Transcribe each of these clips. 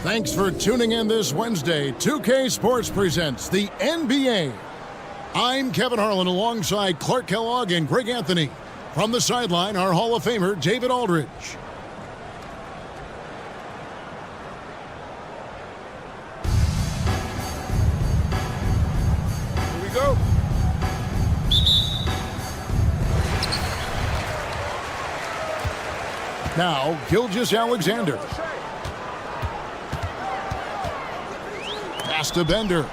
Thanks for tuning in this Wednesday. 2K Sports presents the NBA. I'm Kevin Harlan alongside Clark Kellogg and Greg Anthony. From the sideline, our Hall of Famer, David Aldridge. Here we go. Now, Gilgeous-Alexander. Pass to Bender.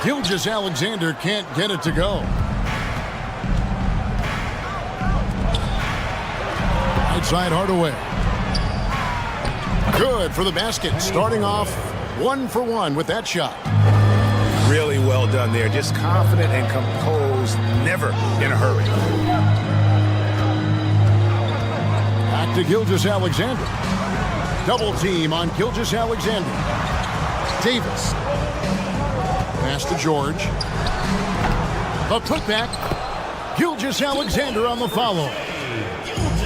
Gilgeous-Alexander can't get it to go. Right side Hardaway. Good for the basket. Starting off 1 for 1 with that shot. Really well done there. Just confident and composed. Never in a hurry. Back to Gilgeous-Alexander. Double team on Gilgeous-Alexander. Davis. Pass to George. A putback. Gilgeous-Alexander on the follow.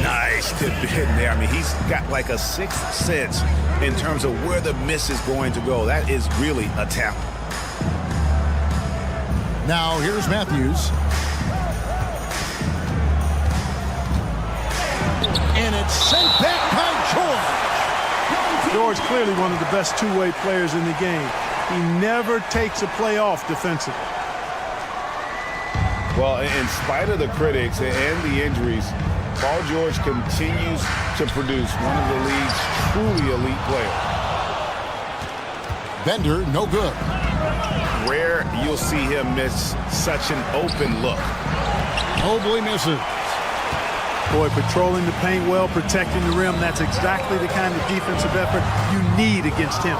Nice tip in there. I mean, he's got like a sixth sense in terms of where the miss is going to go. That is really a talent. Now here's Matthews. And it's sent back by George. George clearly one of the best two-way players in the game. He never takes a play off defensively. Well, in spite of the critics and the injuries, Paul George continues to produce one of the league's truly elite players. Bender, no good. Rare you'll see him miss such an open look. Mobley misses. Boy, patrolling the paint well, protecting the rim, that's exactly the kind of defensive effort you need against him.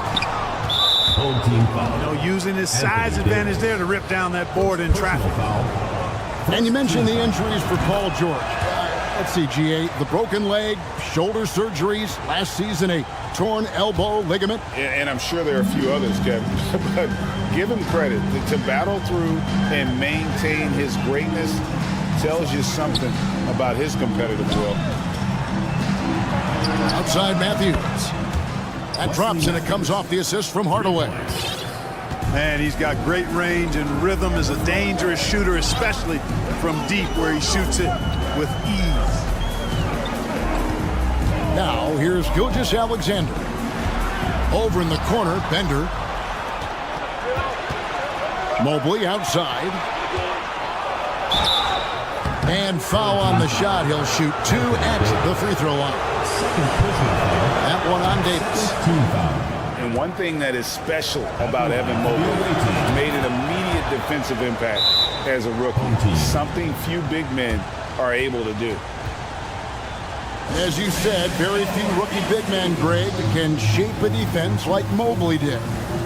Home team foul. You know, using his size advantage there to rip down that board in traffic. And you mentioned the injuries for Paul George. Let's see, GA, the broken leg, shoulder surgeries, last season a torn elbow ligament. And I'm sure there are a few others, Kevin. But give him credit. To battle through and maintain his greatness tells you something about his competitive will. Outside Matthews. That drops and it comes off the assist from Hardaway. Man, he's got great range and rhythm as a dangerous shooter, especially from deep where he shoots it with ease. Now here's Gilgeous-Alexander. Over in the corner, Bender. Mobley outside. And foul on the shot. He'll shoot 2 at the free throw line. That one on Davis. And one thing that is special about Evan Mobley, made an immediate defensive impact as a rookie. Something few big men are able to do. As you said, very few rookie big men, Greg, can shape a defense like Mobley did.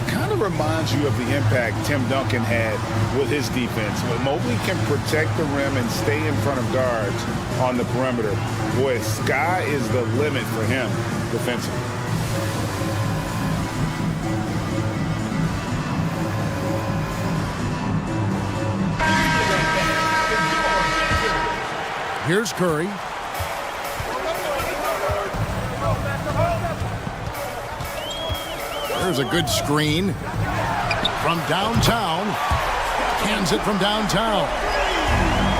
Kind of reminds you of the impact Tim Duncan had with his defense. When Mobley can protect the rim and stay in front of guards on the perimeter, boy, sky is the limit for him defensively. Here's Curry. There's a good screen from downtown. Cans it from downtown.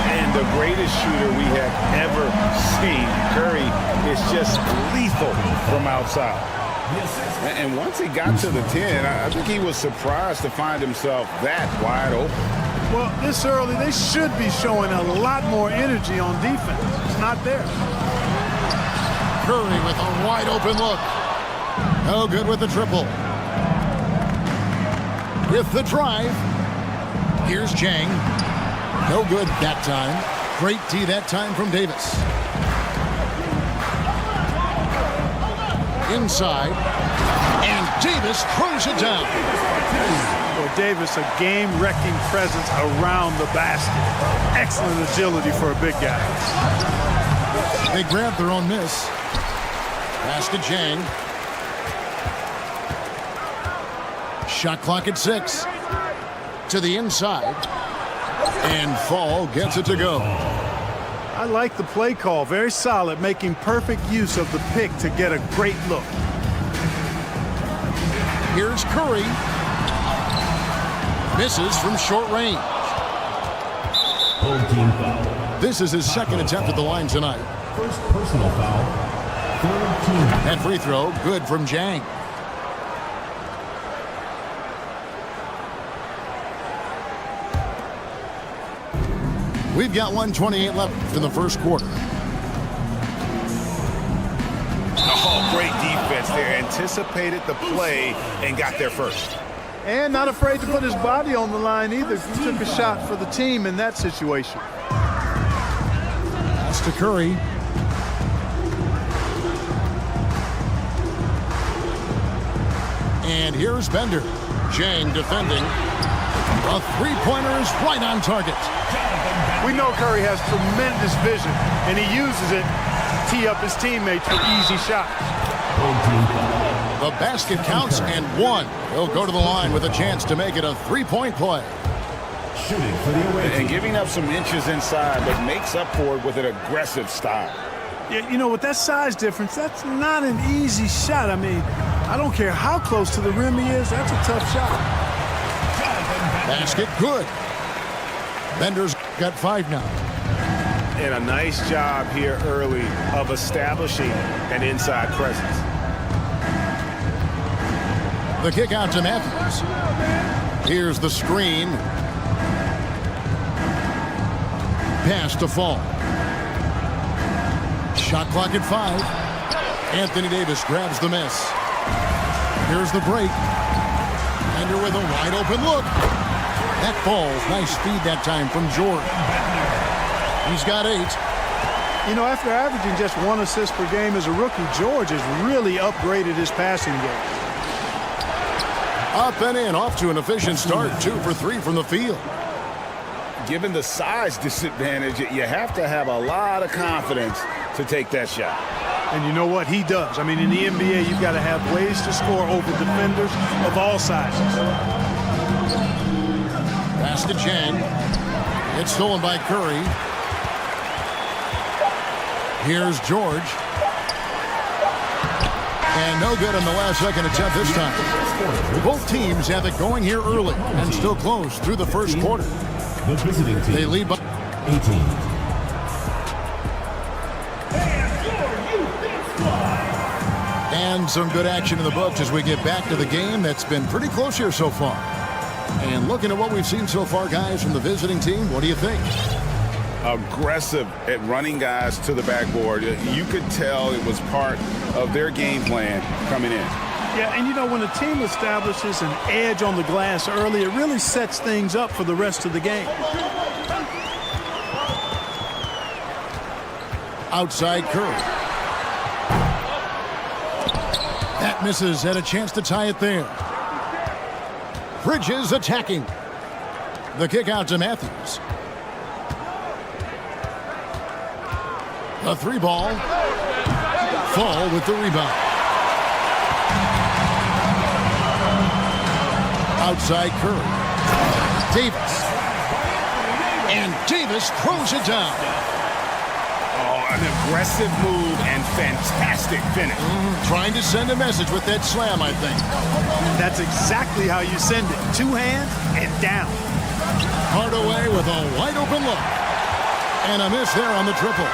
And the greatest shooter we have ever seen, Curry, is just lethal from outside. And once he got to the 10, I think he was surprised to find himself that wide open. Well, this early, they should be showing a lot more energy on defense. It's not there. Curry with a wide open look. No good with the triple. With the drive, here's Chang. No good that time. Great D that time from Davis. Inside, and Davis throws it down. Well, Davis, a game-wrecking presence around the basket. Excellent agility for a big guy. They grab their own miss. Pass to Chang. Shot clock at 6. To the inside. And Fall gets it to go. I like the play call. Very solid, making perfect use of the pick to get a great look. Here's Curry. Misses from short range. Home team foul. This is his second attempt at the line tonight. First personal foul. Third team. And free throw, good from Jang. We've got 1:28 left in the first quarter. Oh, great defense there. Anticipated the play and got there first. And not afraid to put his body on the line either. He took a shot for the team in that situation. That's to Curry. And here's Bender. Jang defending. A three-pointer is right on target. We know Curry has tremendous vision, and he uses it to tee up his teammates for easy shots. Home team foul. The basket counts and one. He'll go to the line with a chance to make it a three-point play. Shooting for the away And team. giving up some inches inside, but makes up for it with an aggressive style. Yeah, you know, with that size difference, that's not an easy shot. I mean, I don't care how close to the rim he is, that's a tough shot. Basket good. Bender's got 5 now. And a nice job here early of establishing an inside presence. The kick out to Matthews. Here's the screen. Pass to Fall. Shot clock at 5. Anthony Davis grabs the miss. Here's the break. Bender with a wide open look. That falls. Nice feed that time from George. He's got 8. You know, after averaging just 1 assist per game as a rookie, George has really upgraded his passing game. Up and in, off to an efficient start. 2 for 3 from the field. Given the size disadvantage, you have to have a lot of confidence to take that shot. And you know what? He does. I mean, in the NBA, you've got to have ways to score over defenders of all sizes. Pass to Jang. It's stolen by Curry. Here's George. And no good on the last second attempt this time. Both teams have it going here early and still close through the first quarter. The visiting team. They lead by 18. and some good action in the books as we get back to the game that's been pretty close here so far. And looking at what we've seen so far, guys, from the visiting team, what do you think? Aggressive at running guys to the backboard. You could tell it was part of their game plan coming in. Yeah, and you know, when a team establishes an edge on the glass early, it really sets things up for the rest of the game. Outside Curry. That misses, had a chance to tie it there. Bridges attacking. The kick out to Matthews. A three ball. Fall with the rebound. Outside Curry. Davis. And Davis throws it down. Oh, an aggressive move and fantastic finish. Trying to send a message with that slam, I think. That's exactly how you send it. Two hands and down. Hardaway with a wide open look. And a miss there on the triple.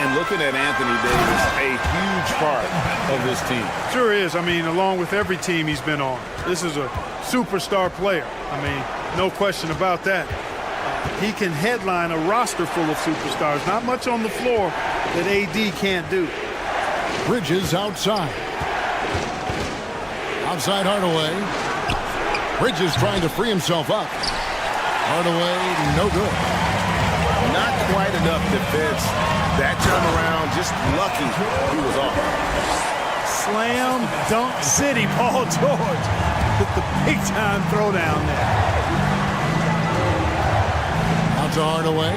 And looking at Anthony Davis, a huge part of this team. Sure is. I mean, along with every team he's been on. This is a superstar player. I mean, no question about that. He can headline a roster full of superstars. Not much on the floor that AD can't do. Bridges outside. Outside Hardaway. Bridges trying to free himself up. Hardaway, no good. Not quite enough defense. That time around, just lucky he was off. Slam dunk city, Paul George with the big time throwdown there. Out to Hardaway.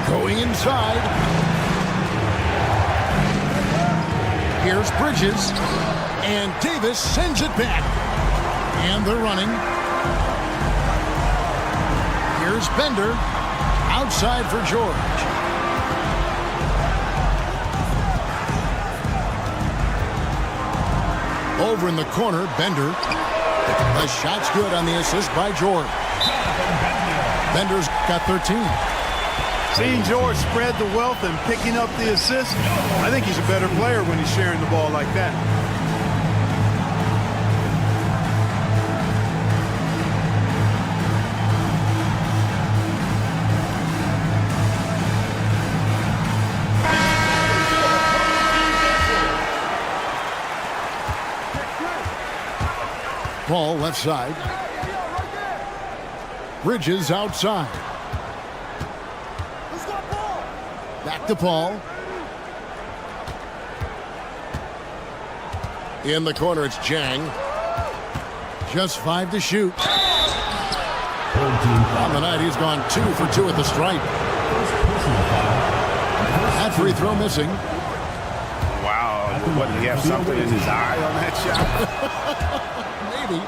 Going inside. Here's Bridges. And Davis sends it back. And they're running. Here's Bender. Outside for George. Over in the corner, Bender. The shot's good on the assist by George. Bender's got 13. Seeing George spread the wealth and picking up the assist, I think he's a better player when he's sharing the ball like that. Ball left side. Bridges outside. Back to Paul. In the corner, it's Jang. Just 5 to shoot. On the night, he's gone 2 for 2 at the stripe. That free throw missing. Wow. What, did he have something in his eye on that shot? Maybe.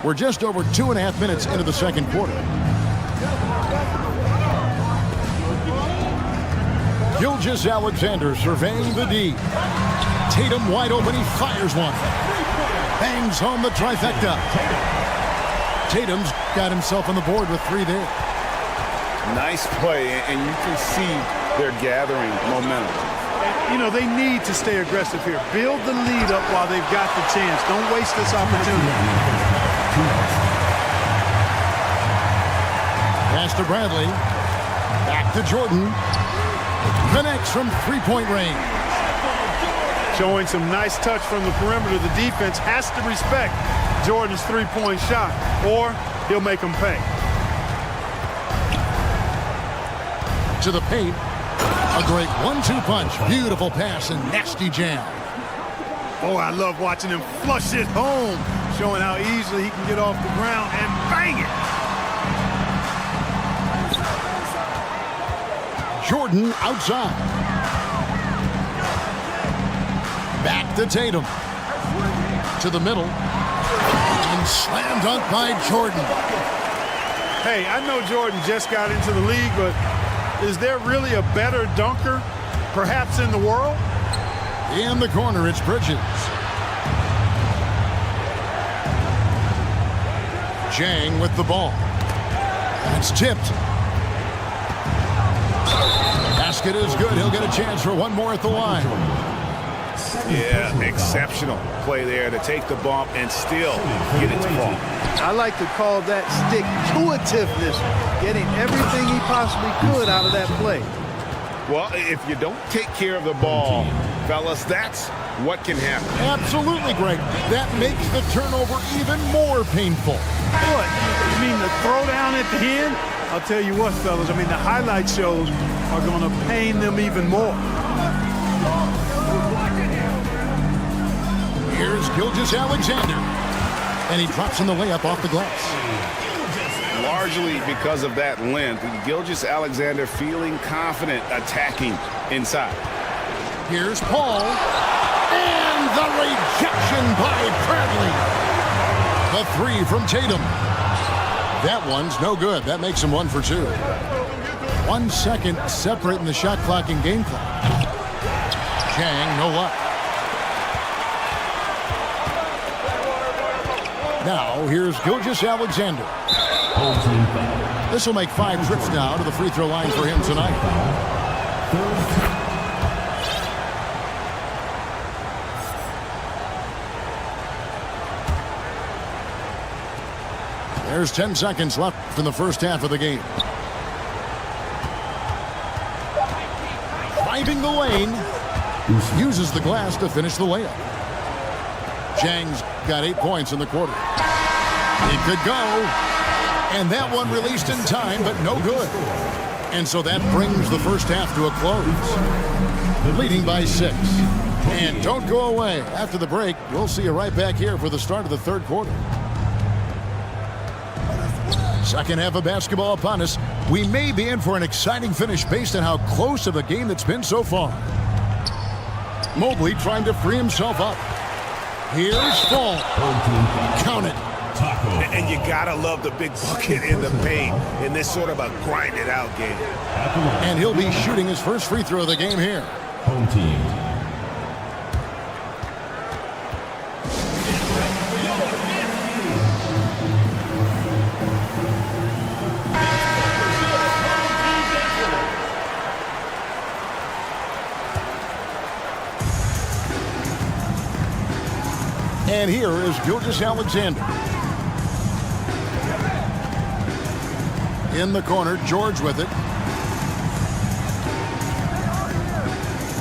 We're just over 2.5 minutes into the second quarter. Gilgeous-Alexander surveying the D. Tatum wide open. He fires one. Bangs home the trifecta. Tatum's got himself on the board with 3 there. Nice play, and you can see they're gathering momentum. You know, they need to stay aggressive here. Build the lead up while they've got the chance. Don't waste this opportunity. Pass to Bradley. Back to Jordan. Connects from 3-point range. Showing some nice touch from the perimeter. The defense has to respect Jordan's 3-point shot, or he'll make them pay. To the paint. A great 1-2 punch. Beautiful pass and nasty jam. Oh, I love watching him flush it home, showing how easily he can get off the ground and bang it. Jordan outside. Back to Tatum. To the middle. And slam dunk by Jordan. Hey, I know Jordan just got into the league, but is there really a better dunker, perhaps, in the world? In the corner, it's Bridges. Jang with the ball. It's tipped. Basket is good. He'll get a chance for one more at the line. Yeah, exceptional play there to take the bump and still get it to fall. I like to call that stick-to-itiveness, getting everything he possibly could out of that play. Well, if you don't take care of the ball, fellas, that's what can happen. Absolutely, Greg. That makes the turnover even more painful. What? You mean the throwdown at the end? I'll tell you what, fellas, I mean, the highlight shows are going to pain them even more. Here's Gilgeous-Alexander. And he drops in the layup off the glass. Largely because of that length, Gilgeous-Alexander feeling confident attacking inside. Here's Paul. And the rejection by Bradley. The 3 from Tatum. That one's no good. That makes him 1 for 2. 1 second separating the shot clock and game clock. Jang, no luck. Now, here's Gilgeous-Alexander. This will make 5 trips now to the free throw line for him tonight. There's 10 seconds left in the first half of the game. Driving the lane. Uses the glass to finish the layup. Jang's got 8 points in the quarter. He could go. And that one released in time, but no good. And so that brings the first half to a close. Leading by 6. And don't go away. After the break, we'll see you right back here for the start of the third quarter. Second half of basketball upon us. We may be in for an exciting finish based on how close of a game it's been so far. Mobley trying to free himself up. Here's Fall. Count it. Taco. And you gotta love the big bucket in the paint in this sort of a grinded out game. And he'll be shooting his first free throw of the game here. Home team. And here is Gilgeous-Alexander. In the corner, George with it.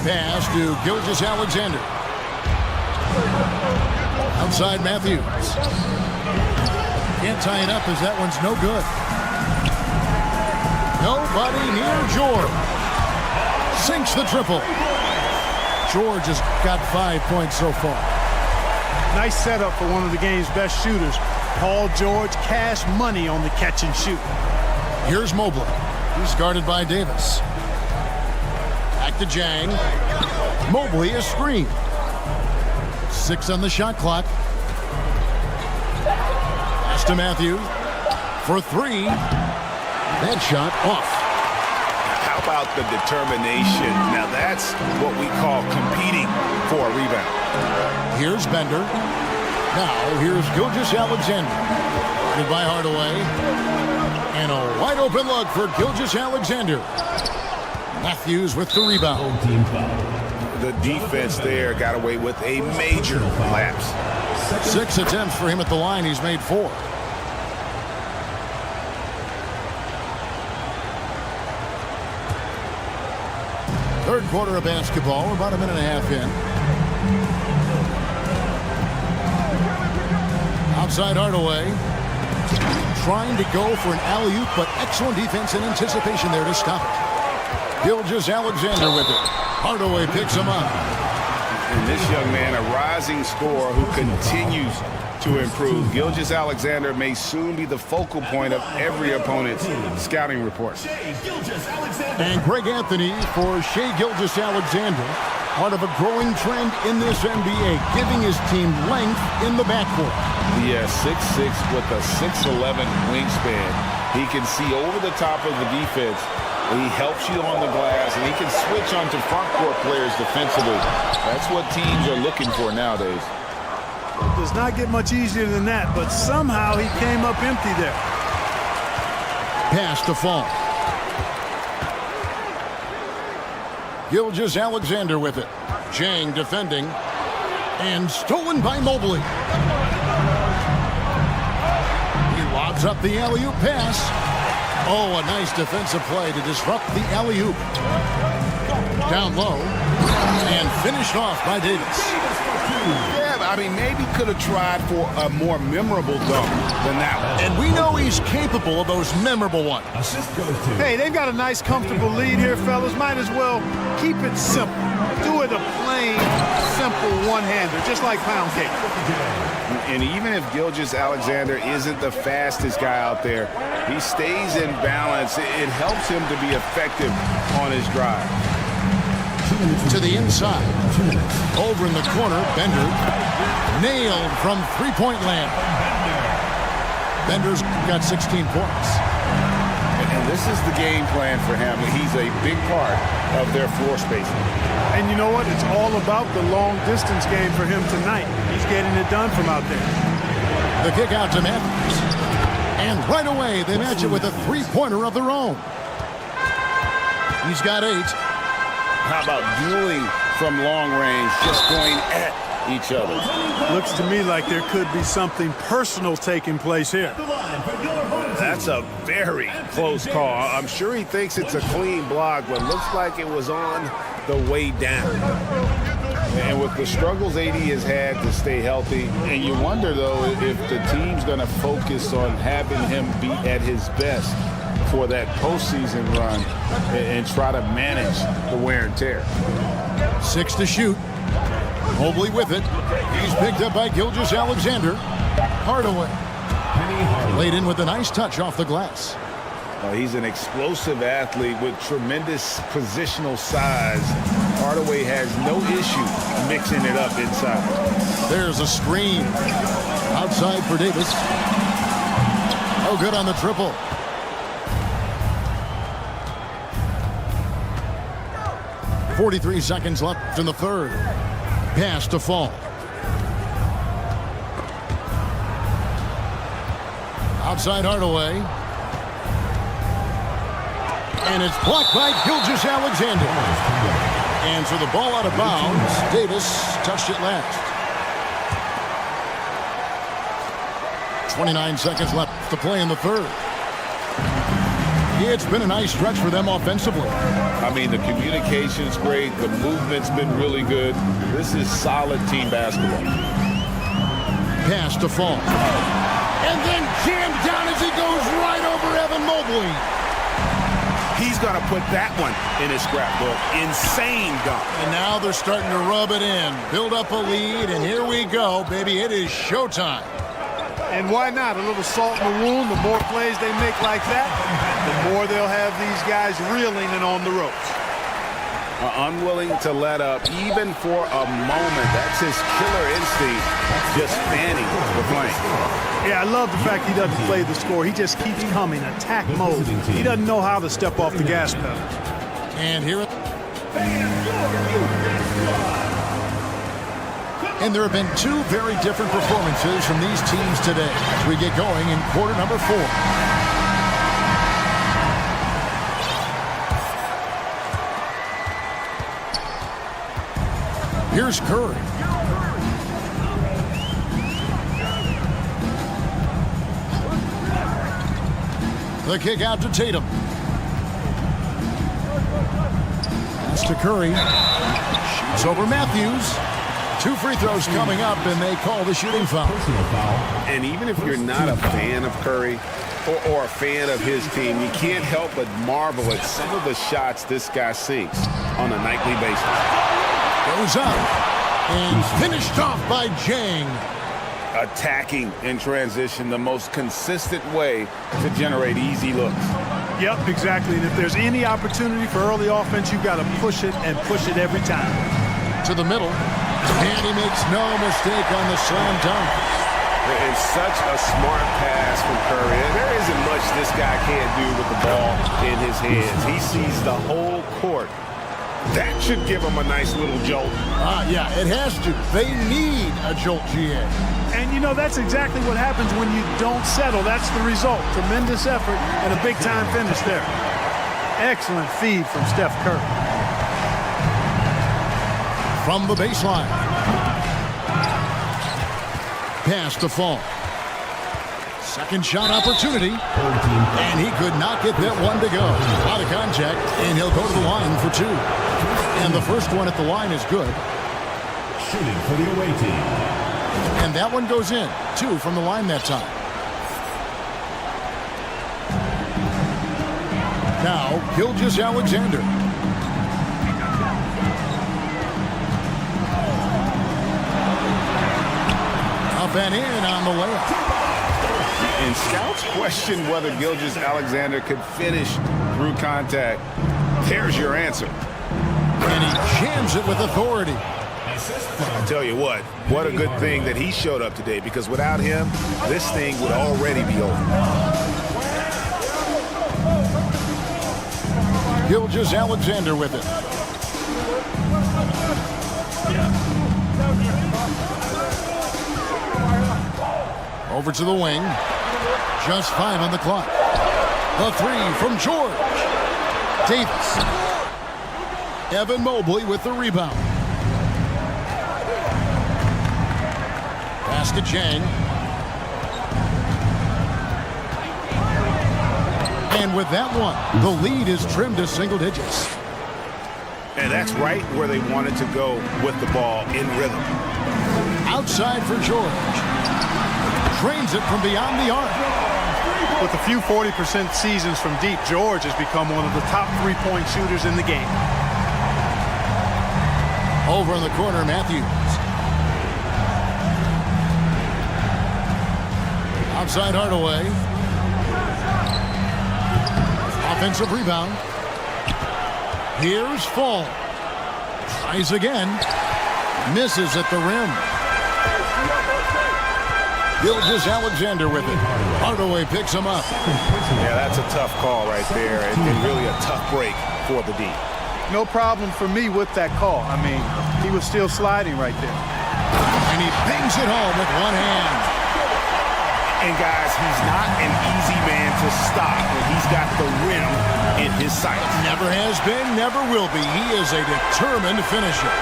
Pass to Gilgeous-Alexander. Outside Matthews. Can't tie it up as that one's no good. Nobody near George. Sinks the triple. George has got 5 points so far. Nice setup for one of the game's best shooters. Paul George, cash money on the catch and shoot. Here's Mobley. He's guarded by Davis. Back to Jang. Mobley is screened. 6 on the shot clock. Pass to Matthew. For 3. That shot off. How about the determination? Now that's what we call competing for a rebound. Here's Bender. Now here's Gilgeous-Alexander. Guarded by Hardaway. And a wide open look for Gilgeous-Alexander. Matthews with the rebound. Home team foul. The defense there got away with a major lapse. 6 attempts for him at the line. He's made 4. Third quarter of basketball. We're about a minute and a half in. Outside Hardaway. Trying to go for an alley-oop, but excellent defense and anticipation there to stop it. Gilgeous-Alexander with it. Hardaway picks him up. And this young man, a rising scorer who continues to improve. Gilgeous-Alexander may soon be the focal point of every opponent's scouting report. And Greg Anthony for Shai Gilgeous-Alexander. Part of a growing trend in this NBA, giving his team length in the backcourt. Yeah, 6'6" with a 6'11" wingspan. He can see over the top of the defense. He helps you on the glass, and he can switch onto front court players defensively. That's what teams are looking for nowadays. It does not get much easier than that, but somehow he came up empty there. Pass to Fall. Gilgeous-Alexander with it. Jang defending. And stolen by Mobley. He lobs up the alley-oop pass. Oh, a nice defensive play to disrupt the alley-oop. Down low. And finished off by Davis. Yeah, I mean, maybe could have tried for a more memorable dunk than that one. And we know he's capable of those memorable ones. Assist goes to. Hey, they've got a nice, comfortable lead here, fellas. Might as well keep it simple. Do it a plain, simple one-hander, just like pound cake. And even if Gilgeous-Alexander isn't the fastest guy out there, he stays in balance. It helps him to be effective on his drive. To the inside. Over in the corner, Bender. Nailed from three-point land. Bender's got 16 points. And this is the game plan for him. He's a big part of their floor spacing. And you know what? It's all about the long-distance game for him tonight. He's getting it done from out there. The kick out to Matthews. And right away, they match it with a three-pointer of their own. He's got 8. How about dueling from long range, just going at each other? Looks to me like there could be something personal taking place here. That's a very close call. I'm sure he thinks it's a clean block, but looks like it was on the way down. And with the struggles AD has had to stay healthy, and you wonder, though, if the team's going to focus on having him be at his best for that postseason run and try to manage the wear and tear. 6 to shoot. Mobley with it. He's picked up by Gilgeous-Alexander. Hardaway. Laid in with a nice touch off the glass. He's an explosive athlete with tremendous positional size. Hardaway has no issue mixing it up inside. There's a screen. Outside for Davis. Oh, good on the triple. .43 seconds left in the third. Pass to Fall. Outside Hardaway. And it's blocked by Gilgeous-Alexander. And so the ball out of bounds. Davis touched it last. 29 seconds left to play in the third. It's been a nice stretch for them offensively. I mean, the communication's great. The movement's been really good. This is solid team basketball. Pass to Fall. And then jammed down as he goes right over Evan Mobley. He's going to put that one in his scrapbook. Insane dunk. And now they're starting to rub it in. Build up a lead, and here we go, baby. It is showtime. And why not? A little salt in the wound. The more plays they make like that, the more they'll have these guys reeling and on the ropes. Unwilling to let up even for a moment. That's his killer instinct, just fanning the flame. Yeah, I love the fact he doesn't play the score. He just keeps coming, attack mode. He doesn't know how to step off the gas pedal. And here And there have been two very different performances from these teams today as we get going in quarter number 4. Here's Curry. The kick out to Tatum. Pass to Curry. Shoots over Matthews. 2 free throws coming up, and they call the shooting foul. And even if you're not a fan of Curry or a fan of his team, you can't help but marvel at some of the shots this guy sinks on a nightly basis. Goes up and finished off by Jang. Attacking in transition, the most consistent way to generate easy looks. Yep, exactly. And if there's any opportunity for early offense, you've got to push it and push it every time. To the middle. And he makes no mistake on the slam dunk. It's such a smart pass from Curry. There isn't much this guy can't do with the ball in his hands. He sees the whole court. That should give him a nice little jolt. Yeah, it has to. They need a jolt, GA. And, you know, that's exactly what happens when you don't settle. That's the result. Tremendous effort and a big-time finish there. Excellent feed from Steph Curry. From the baseline. Pass to Fall. Second shot opportunity. And he could not get that one to go. Out of contact, and he'll go to the line for 2. And the first one at the line is good. Shooting for the away team. And that one goes in. 2 from the line that time. Now, Gilgeous-Alexander. Up and in on the layup. And scouts question whether Gilgeous-Alexander could finish through contact. There's your answer. And he jams it with authority. I'll tell you what a good thing that he showed up today, because without him, this thing would already be over. Gilgeous-Alexander with it. Over to the wing. Just 5 on the clock. The 3 from George. Davis. Evan Mobley with the rebound. Pass to Jang. And with that one, the lead is trimmed to single digits. And that's right where they wanted to go with the ball in rhythm. Outside for George. Drains it from beyond the arc. With a few 40% seasons from deep, George has become one of the top three-point shooters in the game. Over in the corner, Matthews. Outside Hardaway. Offensive rebound. Here's Fall. Tries again. Misses at the rim. Gilgeous-Alexander with it. Hardaway picks him up. Yeah, that's a tough call right there, and really a tough break for the D. No problem for me with that call. I mean, he was still sliding right there. And he bangs it home with one hand. And guys, he's not an easy man to stop when he's got the rim in his sights. Never has been, never will be. He is a determined finisher.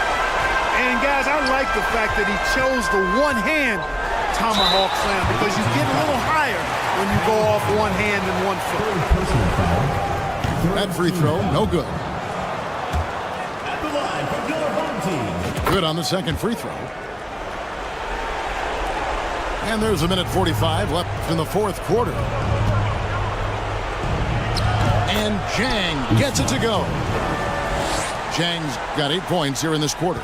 And guys, I like the fact that he chose the one-hand tomahawk slam because you get a little higher when you go off one hand and 1 foot. That free throw, no good. At the line from your home team. Good on the second free throw. And there's a minute 45 left in the fourth quarter. And Jang gets it to go. Jang's got 8 points here in this quarter.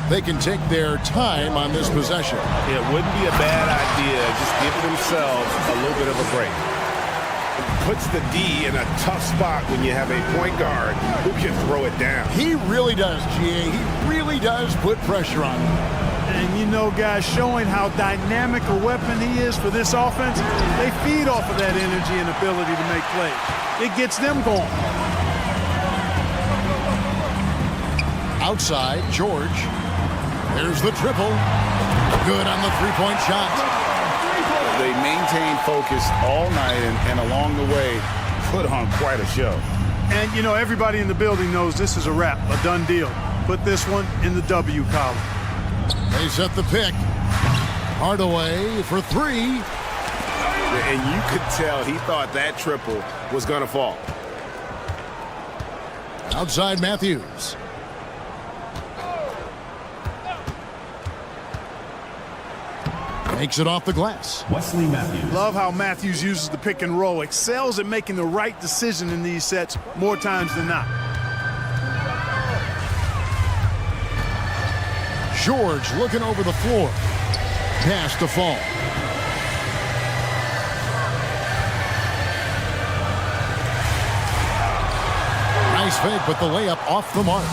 They can take their time on this possession. It wouldn't be a bad idea just giving themselves a little bit of a break. It puts the D in a tough spot when you have a point guard who can throw it down. He really does, GA. He really does put pressure on him. And you know, guys, showing how dynamic a weapon he is for this offense, they feed off of that energy and ability to make plays. It gets them going. Outside, George. There's the triple. Good on the three-point shot. They maintained focus all night and along the way put on quite a show. And, you know, everybody in the building knows this is a wrap, a done deal. Put this one in the W column. They set the pick. Hardaway for three. And you could tell he thought that triple was going to fall. Outside Matthews. Makes it off the glass. Wesley Matthews. Love how Matthews uses the pick and roll. Excels at making the right decision in these sets more times than not. George looking over the floor. Pass to Fall. Nice fake, but the layup off the mark.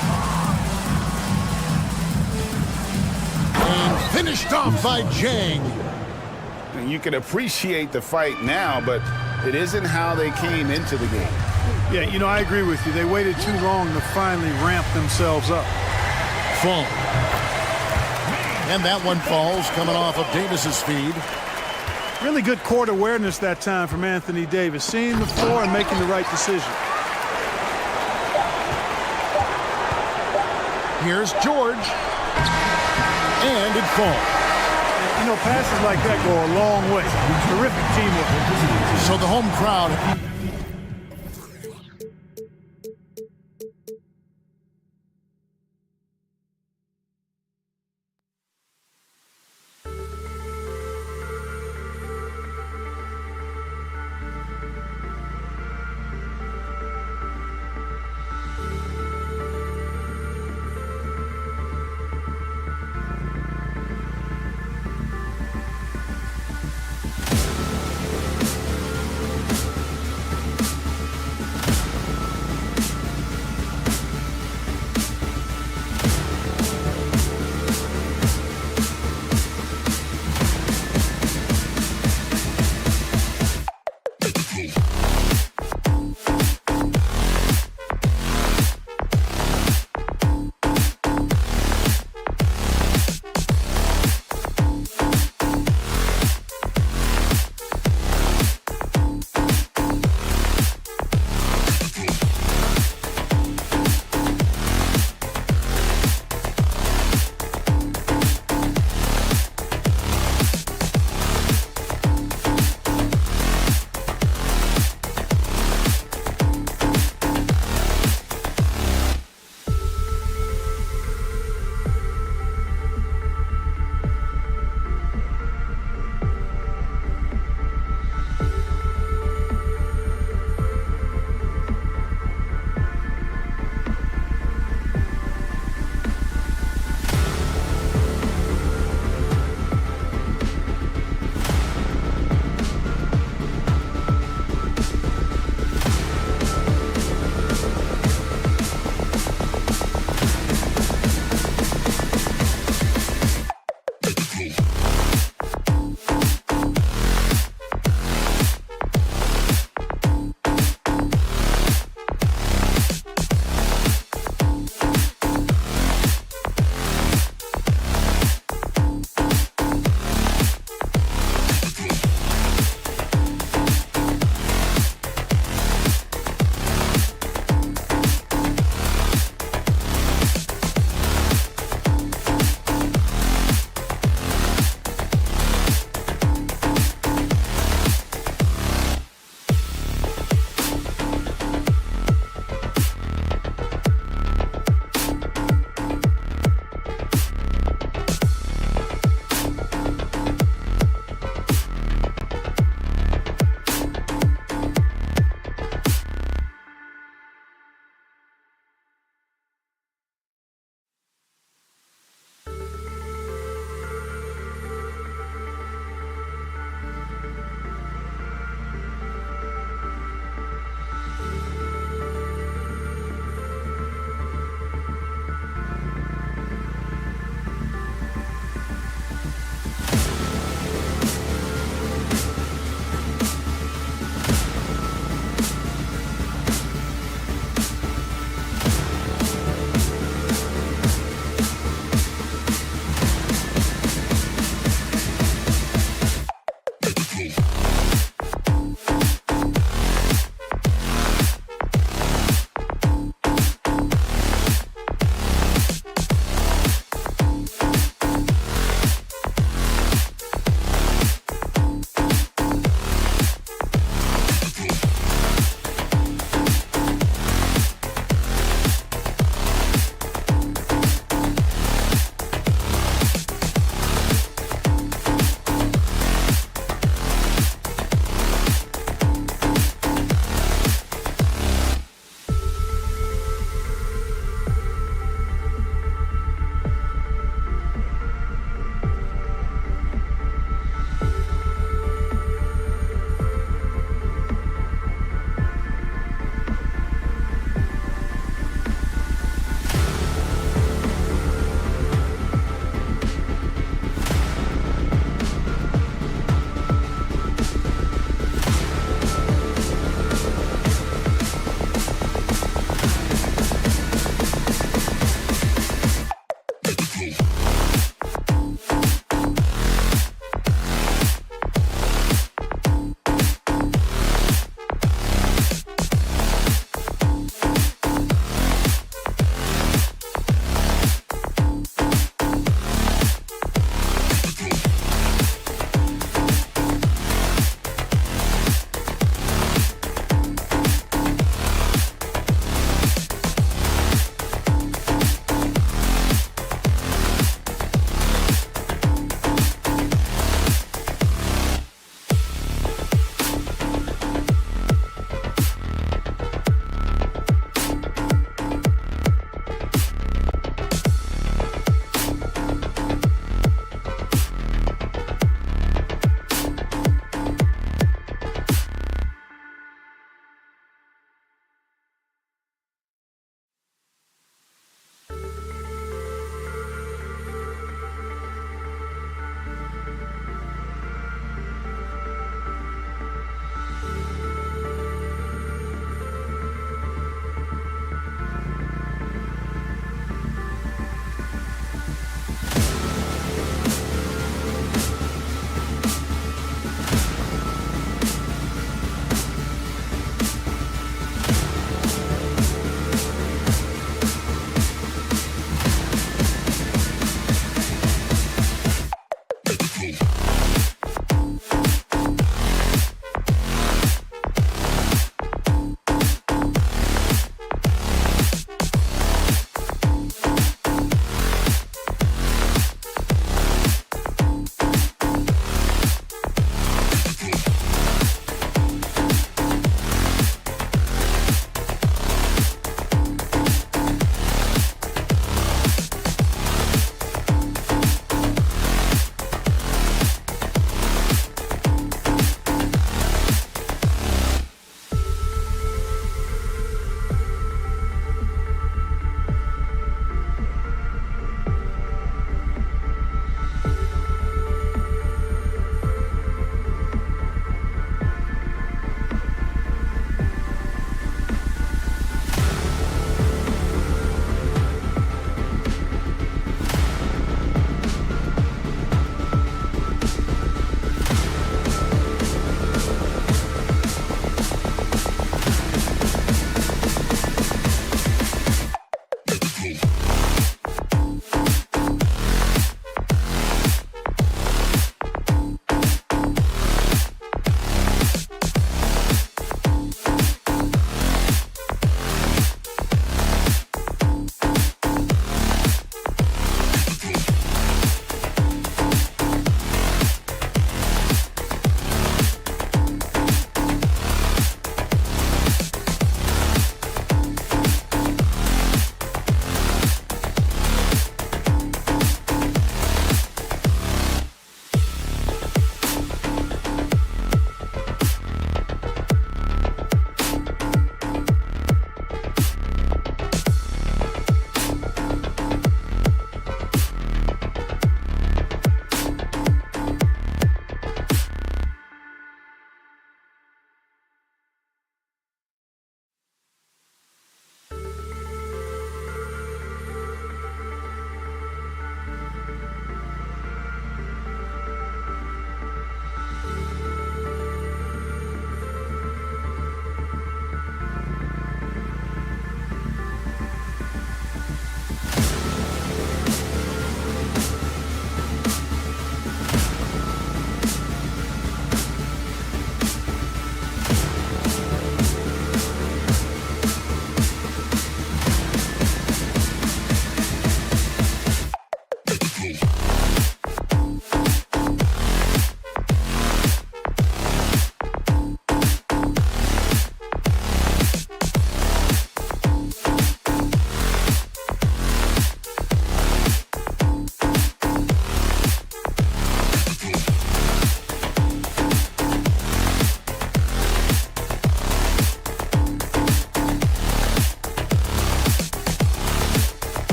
And finished off by Jang. And you can appreciate the fight now, but it isn't how they came into the game. Yeah, you know, I agree with you. They waited too long to finally ramp themselves up. Fall. And that one falls, coming off of Davis's feed. Really good court awareness that time from Anthony Davis, seeing the floor and making the right decision. Here's George. And it falls. You know, passes like that go a long way. Terrific teamwork. So the home crowd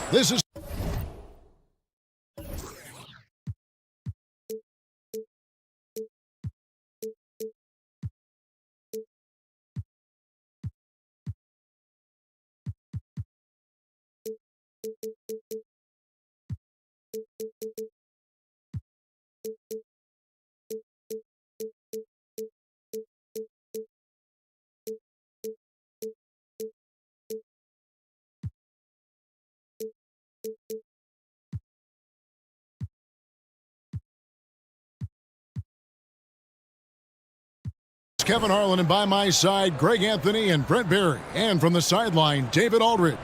This is Kevin Harlan, and by my side, Greg Anthony and Brent Barry. And from the sideline, David Aldridge.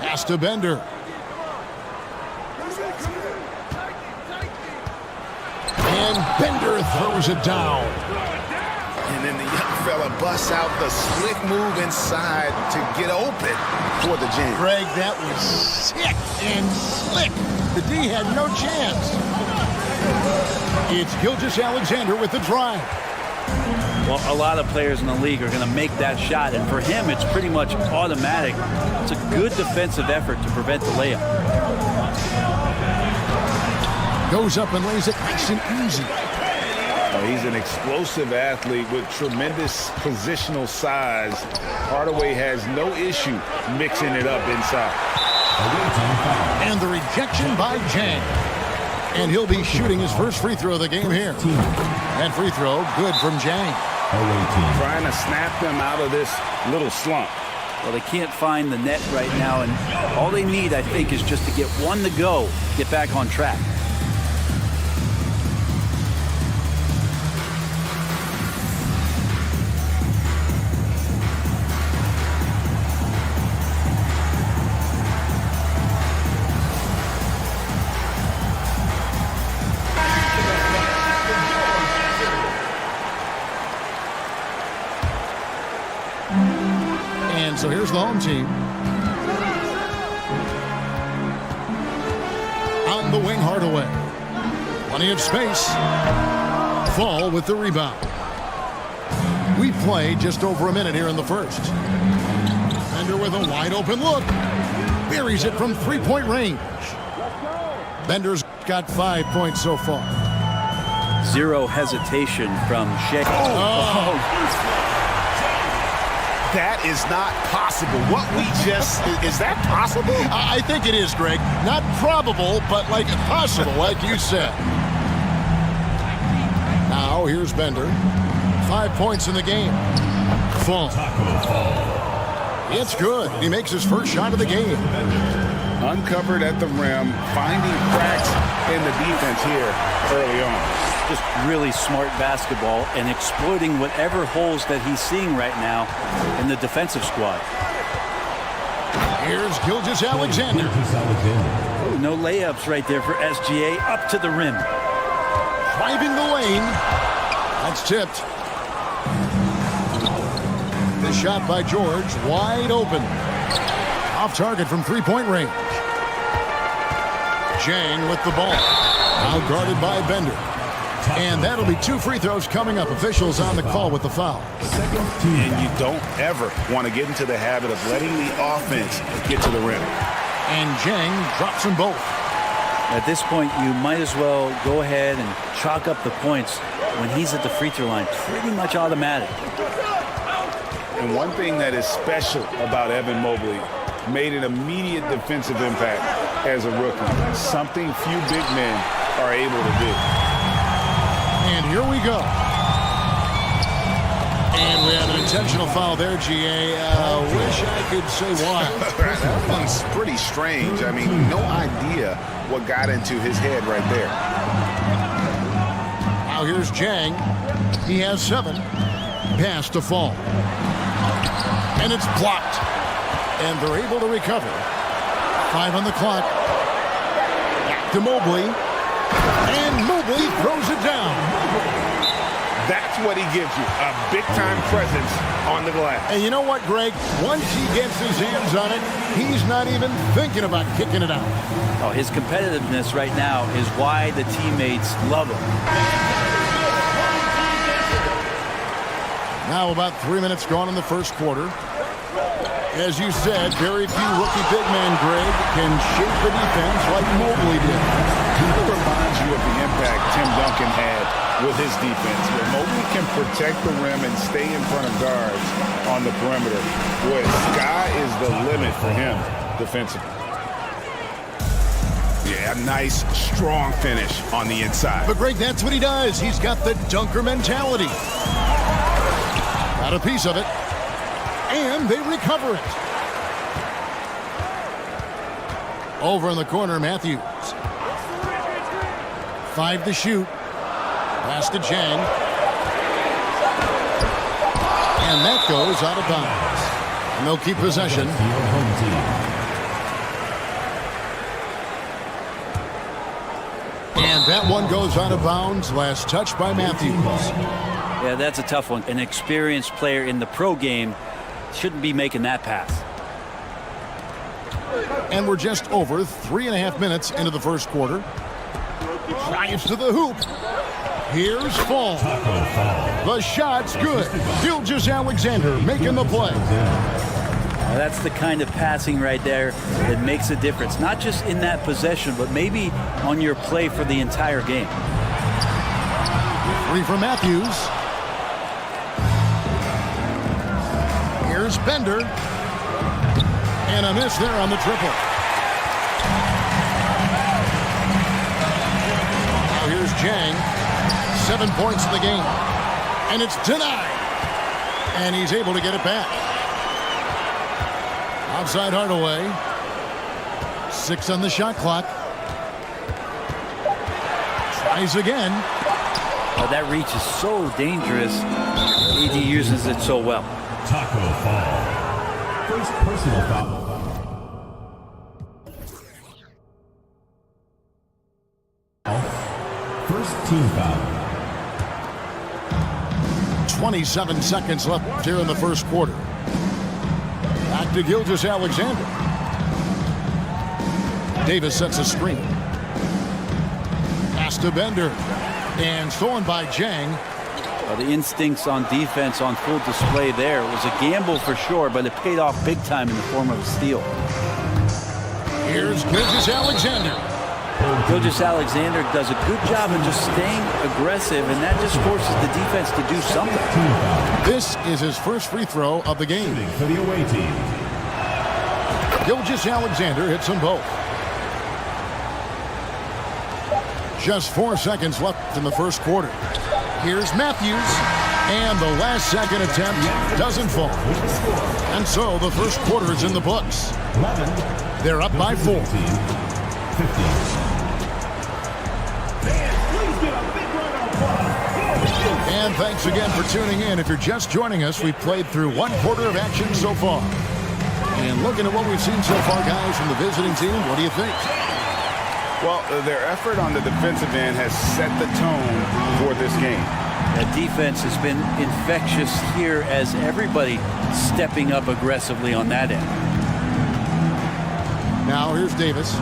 Pass to Bender. And Bender throws it down. And then the young fella busts out the slick move inside to get open for the jam. Greg, that was sick and slick. The D had no chance. It's Gilgeous-Alexander with the drive. Well, a lot of players in the league are going to make that shot, and for him, it's pretty much automatic. It's a good defensive effort to prevent the layup. Goes up and lays it nice and easy. He's an explosive athlete with tremendous positional size. Hardaway has no issue mixing it up inside. And the rejection by Jang. And he'll be shooting his first free throw of the game here. And free throw good from Jang. Trying to snap them out of this little slump. Well, they can't find the net right now, and all they need, I think, is just to get one to go, get back on track. So here's the home team. On the wing, Hardaway. Plenty of space. Fall with the rebound. We play just over a minute here in the first. Bender with a wide open look. Buries it from three-point range. Bender's got 5 points so far. Zero hesitation from Shea. That is not possible. What we just, is that possible? I think it is, Greg. Not probable, but like possible, like you said. Now, here's Bender. 5 points in the game. Fall. It's good. He makes his first shot of the game. Uncovered at the rim, finding cracks in the defense here early on. Just really smart basketball and exploiting whatever holes that he's seeing right now in the defensive squad. Here's Gilgeous-Alexander. No layups right there for SGA, up to the rim. Driving the lane. That's tipped. The shot by George, wide open. Off target from three-point range. Jang with the ball. Now guarded by Bender. And that'll be 2 free throws coming up. Officials on the call with the foul. And you don't ever want to get into the habit of letting the offense get to the rim. And Jang drops them both. At this point, you might as well go ahead and chalk up the points when he's at the free throw line. Pretty much automatic. And one thing that is special about Evan Mobley, made an immediate defensive impact as a rookie. Something few big men are able to do. And here we go. And we have an intentional foul there, GA. Wish I could say why. That one's pretty strange. I mean, no idea what got into his head right there. Now here's Jang. He has 7. Pass to Fall. And it's blocked. And they're able to recover. 5 on the clock. Back to Mobley. And Mobley throws it down. That's That's what he gives you, a big-time presence on the glass. And you know what, Greg? Once he gets his hands on it, he's not even thinking about kicking it out. Oh, his competitiveness right now is why the teammates love him. Now about 3 minutes gone in the first quarter. As you said, very few rookie big men, Greg, can shape the defense like Mobley did. It reminds you of the impact Tim Duncan had with his defense. Where Mobley can protect the rim and stay in front of guards on the perimeter. Boy, sky is the limit for him defensively. Yeah, nice, strong finish on the inside. But, Greg, that's what he does. He's got the dunker mentality. Got a piece of it. And they recover it. Over in the corner, Matthews. 5 to shoot. Pass to Chang. And that goes out of bounds. And they'll keep possession. And that one goes out of bounds. Last touch by Matthews. Yeah, that's a tough one. An experienced player in the pro game shouldn't be making that pass. And we're just over 3.5 minutes into the first quarter. Drives to the hoop. Here's Fall. The shot's good. Gilgeous-Alexander making the play. That's the kind of passing right there that makes a difference. Not just in that possession, but maybe on your play for the entire game. 3 for Matthews. Here's Bender. And a miss there on the triple. Now here's Jang. 7 points in the game. And it's denied. And he's able to get it back. Outside Hardaway. 6 on the shot clock. Tries again. Oh, that reach is so dangerous. AD uses it so well. Taco Fall. First personal foul. First team foul. 27 seconds left here in the first quarter. Back to Gilgeous-Alexander. Davis sets a screen. Pass to Bender. And stolen by Jang. The instincts on defense on full display there. It was a gamble for sure, but it paid off big time in the form of a steal. Here's Gilgeous-Alexander. Gilgeous-Alexander does a good job of just staying aggressive, and that just forces the defense to do something. This is his first free throw of the game. For the away team. Gilgeous-Alexander hits them both. Just 4 seconds left in the first quarter. Here's Matthews. And the last second attempt doesn't fall. And so the first quarter is in the books. They're up by 4. And thanks again for tuning in. If you're just joining us, we've played through 1 quarter of action so far. And looking at what we've seen so far, guys, from the visiting team, what do you think? Well, their effort on the defensive end has set the tone for this game. That defense has been infectious here as everybody stepping up aggressively on that end. Now here's Davis.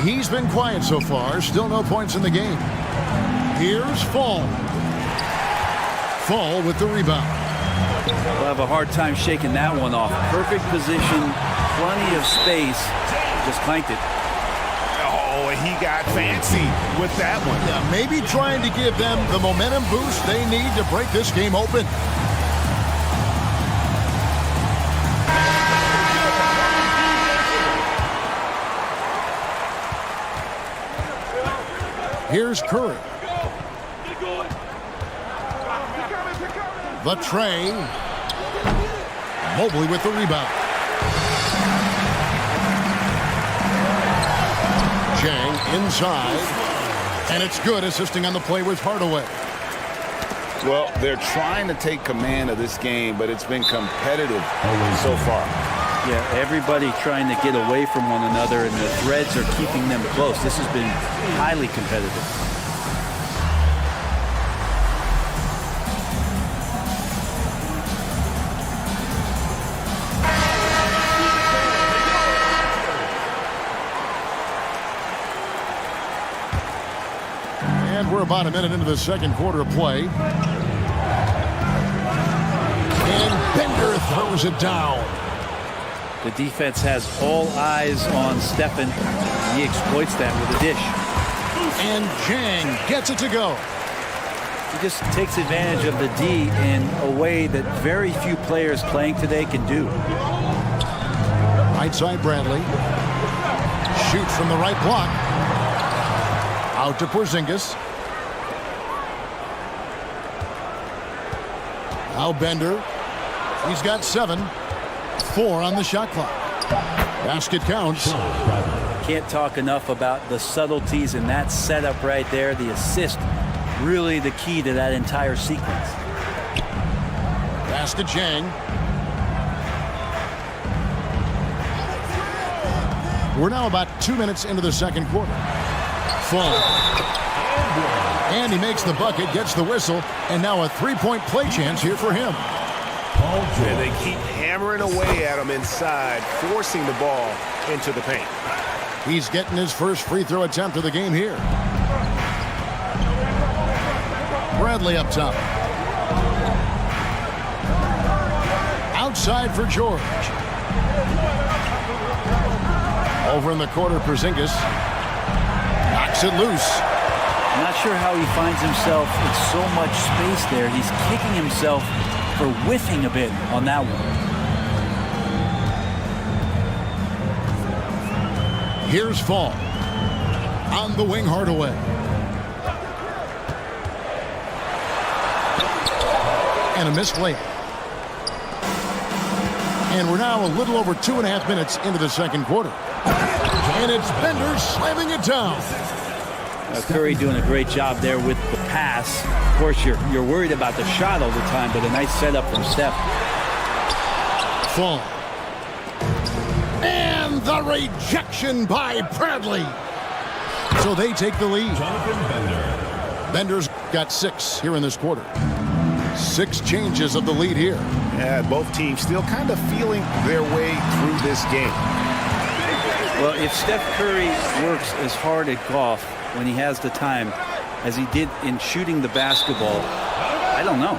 He's been quiet so far. Still no points in the game. Here's Fall. Fall with the rebound. We'll have a hard time shaking that one off. Perfect position, plenty of space. Just clanked it. Oh, he got fancy with that one. Yeah, maybe trying to give them the momentum boost they need to break this game open. Here's Curry. The tray. Mobley with the rebound. Chang inside. And it's good, assisting on the play with Hardaway. Well, they're trying to take command of this game, but it's been competitive so far. Yeah, everybody trying to get away from one another, and the threads are keeping them close. This has been highly competitive. We're about a minute into the second quarter of play. And Bender throws it down. The defense has all eyes on Stephen. He exploits that with a dish. And Jang gets it to go. He just takes advantage of the D in a way that very few players playing today can do. Right side Bradley. Shoots from the right block. Out to Porzingis. Now Bender. He's got 7. 4 on the shot clock. Basket counts. Can't talk enough about the subtleties in that setup right there. The assist, really the key to that entire sequence. Pass to Jang. We're now about 2 minutes into the second quarter. Full. And he makes the bucket, gets the whistle, and now a three-point play chance here for him. And they keep hammering away at him inside, forcing the ball into the paint. He's getting his first free throw attempt of the game here. Bradley up top. Outside for George. Over in the corner, Porzingis knocks it loose. I'm not sure how he finds himself in so much space there. He's kicking himself for whiffing a bit on that one. Here's Fall. On the wing, Hardaway. And a missed layup. And we're now a little over 2.5 minutes into the second quarter. And it's Bender slamming it down. Curry doing a great job there with the pass. Of course, you're worried about the shot all the time, but a nice setup from Steph. Fall. And the rejection by Bradley. So they take the lead. Bender's got 6 here in this quarter. 6 changes of the lead here. Yeah, both teams still kind of feeling their way through this game. Well, if Steph Curry works as hard at golf when he has the time as he did in shooting the basketball, I don't know.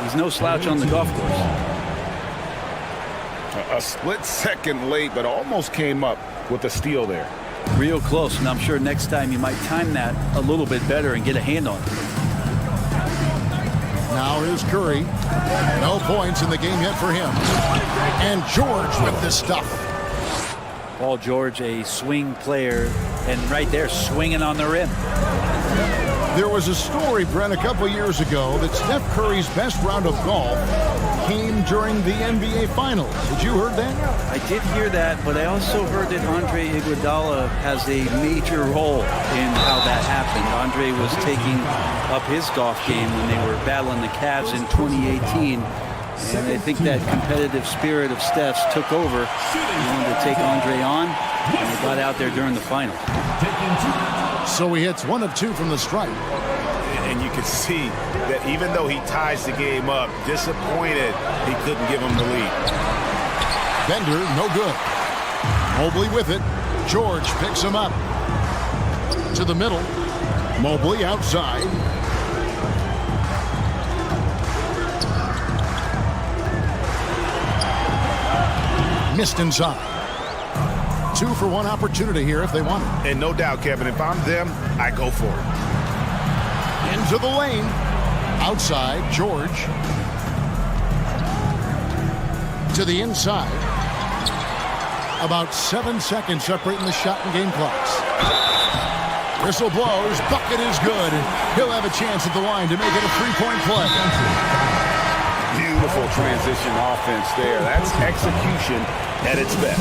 He's no slouch on the golf course. A split second late, but almost came up with a steal there. Real close, and I'm sure next time you might time that a little bit better and get a hand on it. Now here's Curry. No points in the game yet for him. And George with the stuff. Paul George, a swing player, and right there swinging on the rim. There was a story, Brent, a couple years ago that Steph Curry's best round of golf came during the NBA Finals. Did you heard that? I did hear that, but I also heard that Andre Iguodala has a major role in how that happened. Andre was taking up his golf game when they were battling the Cavs in 2018. And I think that competitive spirit of Steph's took over. He wanted to take Andre on, and he got out there during the finals. So he hits 1 of 2 from the stripe. And you can see that even though he ties the game up, disappointed he couldn't give him the lead. Bender, no good. Mobley with it. George picks him up. To the middle. Mobley outside. Missed inside. 2 for 1 opportunity here if they want it. And no doubt, Kevin, if I'm them, I go for it. Into the lane. Outside, George. To the inside. About 7 seconds separating the shot and game clocks. Whistle blows. Bucket is good. He'll have a chance at the line to make it a 3-point play. Beautiful transition offense there. That's execution at its best.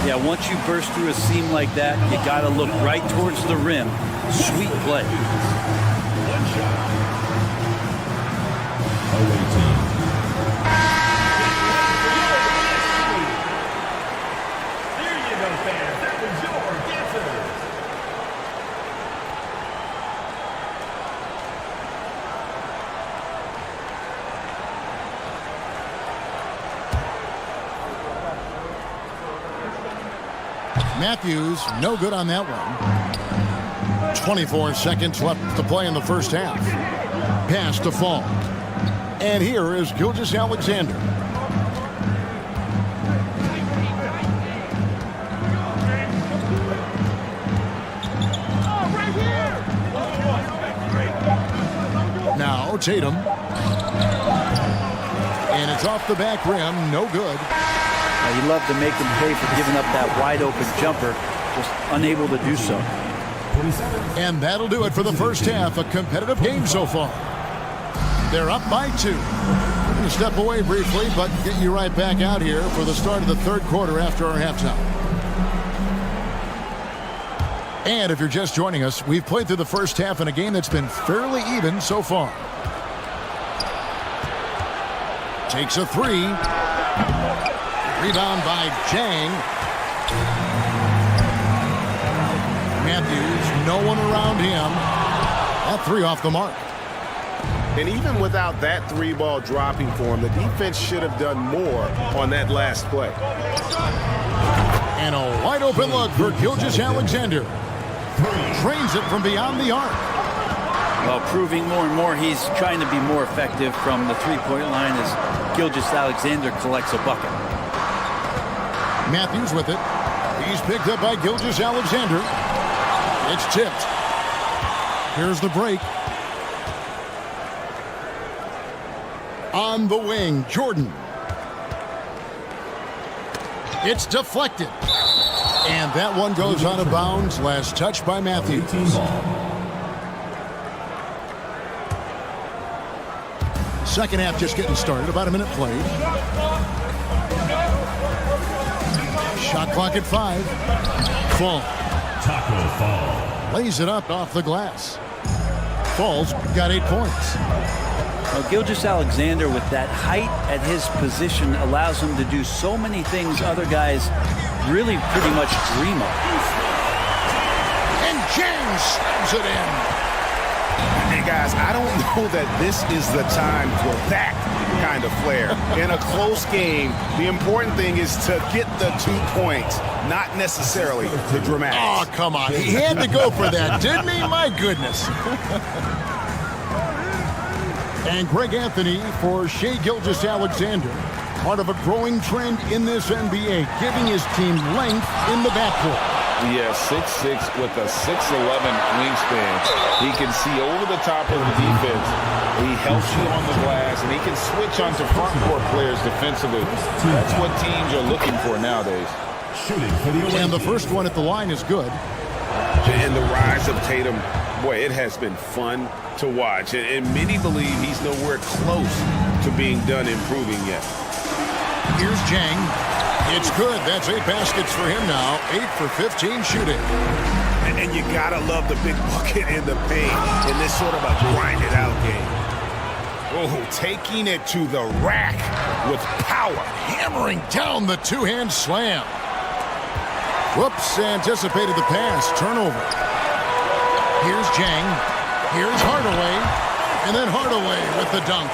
Yeah, once you burst through a seam like that, you got to look right towards the rim. Sweet play. One shot. There you go, fans. That was your answer. Matthews, no good on that one. 24 seconds left to play in the first half. Pass to Fall. And here is Gilgeous-Alexander. Now Tatum. And it's off the back rim. No good. You love to make them pay for giving up that wide open jumper. Just unable to do so. And that'll do it for the first half. A competitive game so far. They're up by 2. We're going to step away briefly, but get you right back out here for the start of the third quarter after our halftime. And if you're just joining us, we've played through the first half in a game that's been fairly even so far. Takes a 3. Rebound by Jang. Matthews, no one around him. That 3 off the mark. And even without that 3-ball dropping for him, the defense should have done more on that last play. And a wide open look for Gilgeous-Alexander. Trains it from beyond the arc. Well, proving more and more he's trying to be more effective from the three-point line as Gilgeous-Alexander collects a bucket. Matthews with it. He's picked up by Gilgeous-Alexander. It's tipped. Here's the break. On the wing, Jordan. It's deflected. And that one goes out of bounds. Last touch by Matthews. Second half just getting started. About a minute played. Shot clock at 5. Fall. Taco Fall. Lays it up off the glass. Fall's got 8 points. Well, Gilgeous-Alexander with that height at his position allows him to do so many things other guys really pretty much dream of. And James slams it in. Hey, guys, I don't know that this is the time for that kind of flair. In a close game, the important thing is to get the 2 points, not necessarily the dramatics. Oh, come on. He had to go for that, didn't he? My goodness. And Greg Anthony for Shai Gilgeous-Alexander, part of a growing trend in this NBA, giving his team length in the backcourt. Yeah, 6'6" with a 6'11" wingspan. He can see over the top of the defense. He helps you on the glass, and he can switch onto front court players defensively. That's what teams are looking for nowadays. And the first one at the line is good. And the rise of Tatum, boy, it has been fun to watch. And many believe he's nowhere close to being done improving yet. Here's Jang. It's good. That's 8 baskets for him now. 8 for 15 shooting. And you gotta love the big bucket in the paint in this sort of a grinded out game. Oh, taking it to the rack with power. Hammering down the two-hand slam. Whoops, anticipated the pass. Turnover. Here's Jang. Here's Hardaway. And then Hardaway with the dunk.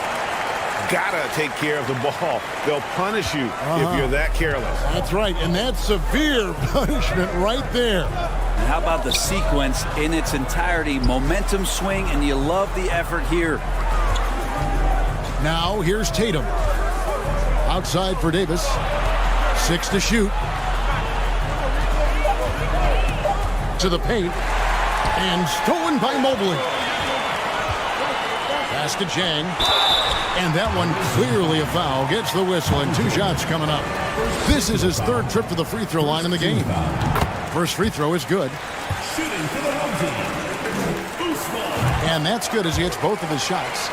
Gotta take care of the ball. They'll punish you if you're that careless. That's right, and that's severe punishment right there. And how about the sequence in its entirety? Momentum swing, and you love the effort here. Now here's Tatum. Outside for Davis. 6 to shoot. To the paint. And stolen by Mobley. Pass to Jang. And that one clearly a foul. Gets the whistle, and 2 shots coming up. This is his 3rd trip to the free throw line in the game. First free throw is good. Shooting for the home team. And that's good as he hits both of his shots.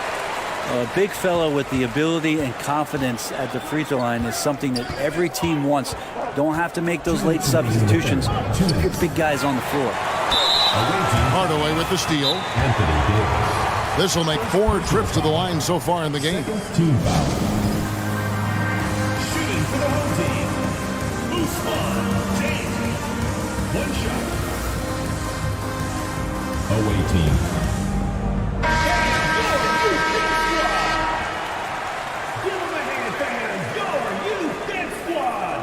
A big fellow with the ability and confidence at the free throw line is something that every team wants. Don't have to make those late substitutions. Get big guys on the floor. Hardaway with the steal. This will make 4 trips to the line so far in the game. Team foul. Shooting for the home team. Usman James. 1 shot. Away team. Give him a hand, fans. Your youth dance squad.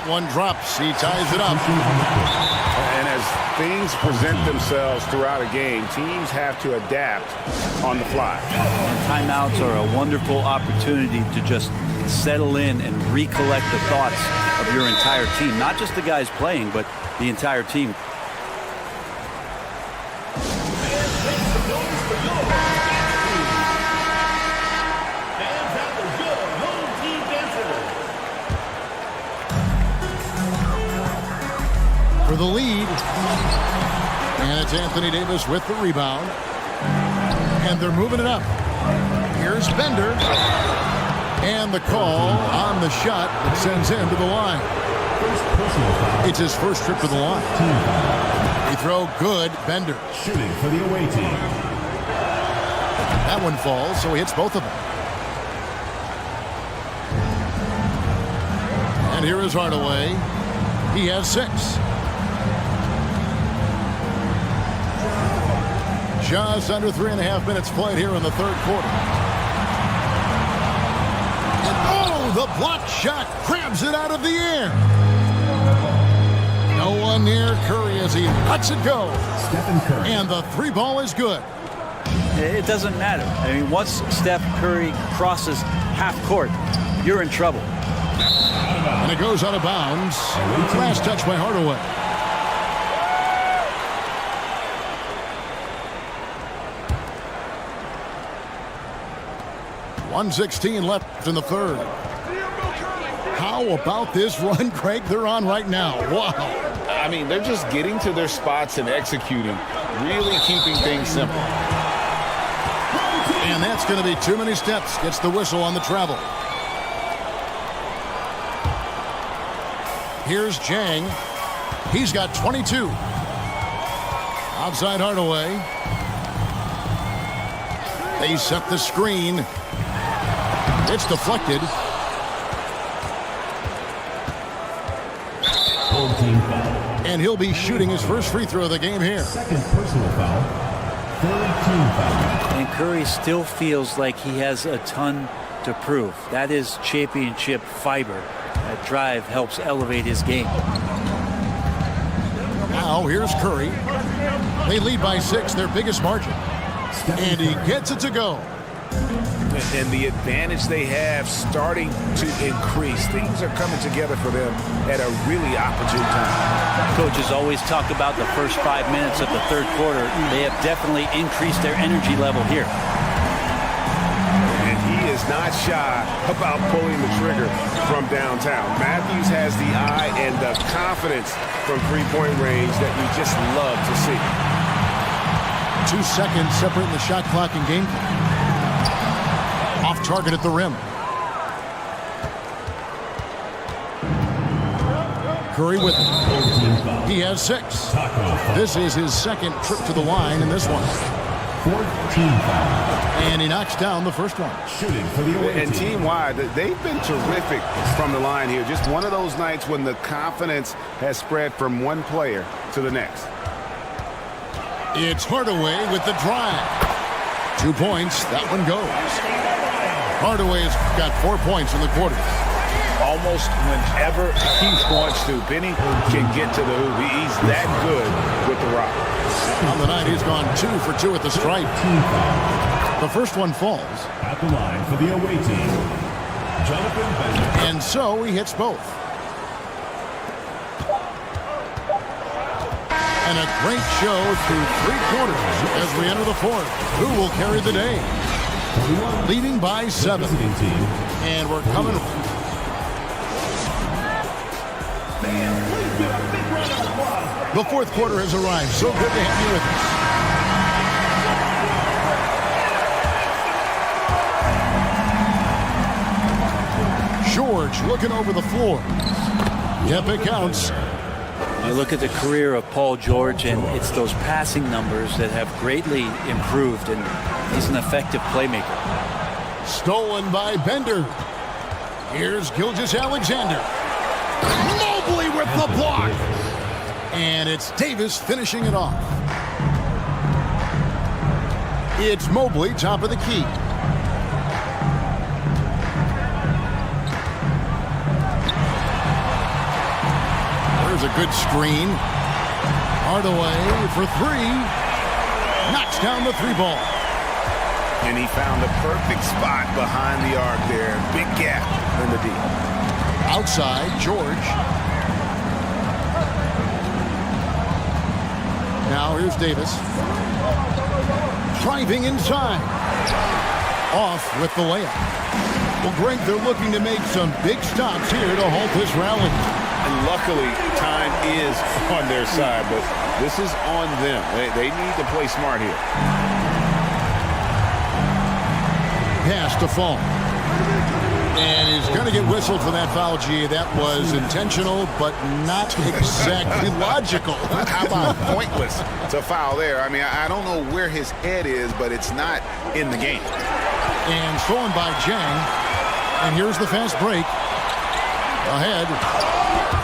one drops. He ties it up. And as things present themselves throughout a game, teams have to adapt on the fly. And timeouts are a wonderful opportunity to just settle in and recollect the thoughts of your entire team. Not just the guys playing, but the entire team. For the lead. And it's Anthony Davis with the rebound. And they're moving it up. Here's Bender. And the call on the shot that sends him to the line. It's his first trip to the line. He throw good, Bender. Shooting for the away team. That one falls, so he hits both of them. And here is Hardaway. He has 6. Just under 3.5 minutes played here in the third quarter. And oh, the block shot grabs it out of the air. No one near Curry as he lets it go. Stephen Curry. And the 3 ball is good. It doesn't matter. I mean, once Steph Curry crosses half court, you're in trouble. And it goes out of bounds. Last touch by Hardaway. .116 left in the third. How about this run, Craig, they're on right now? Wow. I mean, they're just getting to their spots and executing, really keeping things simple. And that's going to be too many steps. Gets the whistle on the travel. Here's Jang. He's got 22. Outside Hardaway. They set the screen. It's deflected. And he'll be shooting his first free throw of the game here. Second personal foul. Third team foul. And Curry still feels like he has a ton to prove. That is championship fiber. That drive helps elevate his game. Now here's Curry. They lead by 6, their biggest margin. And he gets it to go. And the advantage they have starting to increase. Things are coming together for them at a really opportune time. Coaches always talk about the first 5 minutes of the third quarter. They have definitely increased their energy level here. And he is not shy about pulling the trigger from downtown. Matthews has the eye and the confidence from three-point range that we just love to see. 2 seconds separating the shot clock and game clock. Off target at the rim. Curry with it. He has 6. This is his second trip to the line in this one. Fourth team foul. And he knocks down the first one. Shooting for the away And team. team-wide, they've been terrific from the line here. Just one of those nights when the confidence has spread from one player to the next. It's Hardaway with the drive. 2 points. That one goes. Hardaway's got 4 points in the quarter. Almost whenever he wants to. Benny can get to the hoop. He's that good with the rock. On the night, he's gone 2 for 2 at the stripe. Team foul. The first one falls. At the line for the away team. Jonathan Bender. And so he hits both. And a great show through 3 quarters as we enter the fourth. Who will carry the day? Leading by 7. And we're coming. The fourth quarter has arrived. So good to have you with us. George looking over the floor. Yep, it counts. You look at the career of Paul George, and it's those passing numbers that have greatly improved, and he's an effective playmaker. Stolen by Bender. Here's Gilgeous-Alexander. Mobley with the block. And it's Davis finishing it off. It's Mobley, top of the key. Here's a good screen. Hardaway for three. Knocks down the three ball. And he found the perfect spot behind the arc there. Big gap in the D. Outside, George. Now here's Davis. Driving inside. Off with the layup. Well, Greg, they're looking to make some big stops here to halt this rally. And luckily, time is on their side, but this is on them. They need to play smart here. Pass to Fall. And he's going to get whistled for that foul, G. That was intentional, but not exactly logical. How about pointless to foul there? I mean, I don't know where his head is, but it's not in the game. And stolen by Jang. And here's the fast break. Ahead.